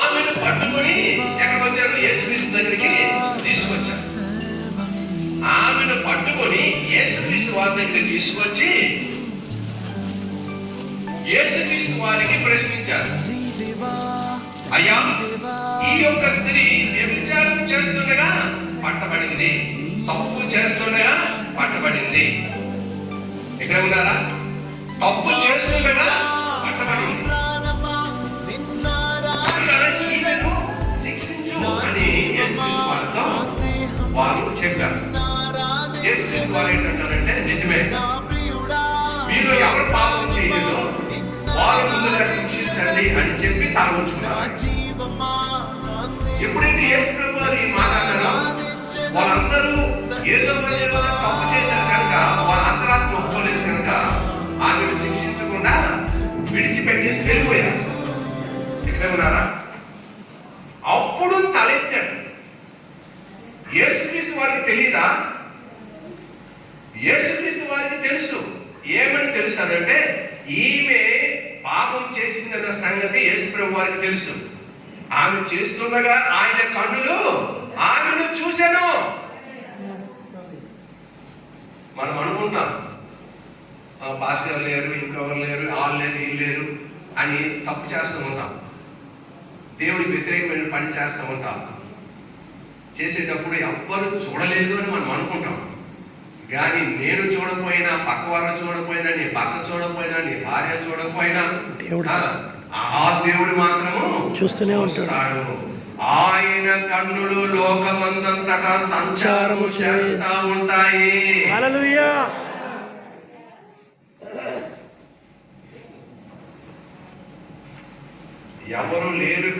ఆమెను పట్టుకొని ఎక్కడికి వచ్చారు? యేసుక్రీస్తు దగ్గరికి తీసుకొచ్చారు. ఆమెను పట్టుకొని యేసుక్రీస్తు వారి దగ్గరికి తీసుకొచ్చి యేసుక్రీస్తు వారికి ప్రశ్నించారు, అయ్యా, ఈ యొక్క స్త్రీ వ్యభిచారం చేస్తుండగా పట్టబడింది, తప్పు చేస్తుండగా పట్టబడింది. ఎక్కడ ఉన్నారా? తప్పు చేస్తుండగా పట్టబడింది. ఈమెను శిక్షించు అని యేసుక్రీస్తు వారితో వారు చెప్పారు. యేసుక్రీస్తు వారు ఏంటంటారంటే, నిజమే, మీరు ఎవరు పాపం చేయలేదో వారు ముందుగా శిక్షించండి అని చెప్పి తాను ఉంచుకున్నారు. ఎప్పుడైతే యేసు ప్రభు వారు ఈ మాట అన్నారో వాళ్ళందరూ ఏదో తప్పు చేశారు కనుక, వాళ్ళ అంతరాత్మ ఒప్పుకోలేదు కనుక ఆమెను శిక్షించకుండా విడిచిపెట్టేసి వెళ్ళిపోయారు. ఎక్కడ ఉన్నారా? అప్పుడు తలెత్తాడు. యేసుక్రీస్తు వారికి తెలియదా? యేసుక్రీస్తు వారికి తెలుసు. ఏమని తెలుసు అనంటే, ఈమె పాపం చేసిందన్న సంగతి యేసు ప్రభు వారికి తెలుసు. ఆమె చేస్తుండగా ఆయన కన్నులు ఆమెను చూశాను. మనం అనుకుంటాం పాస్టర్ లేరు, ఇంకెవరు లేరు, వాళ్ళు లేరు, వీళ్ళు లేరు అని తప్పు చేస్తూ ఉంటాం. దేవుడికి వ్యతిరేకమైన పని చేస్తూ ఉంటాం. చేసేటప్పుడు ఎవ్వరు చూడలేదు అని మనం అనుకుంటాం. కానీ నేను చూడకపోయినా, పక్కవారు చూడకపోయినా, నీ భర్త చూడకపోయినా, నీ భార్య చూడకపోయినా, ఆ దేవుడు మాత్రము చూస్తూనే ఉంటాడు. ఆయన కన్నులు లోకమందంతటా సంచారము చేస్తా ఉంటాయి. హల్లెలూయా. ఎవరు లేరు.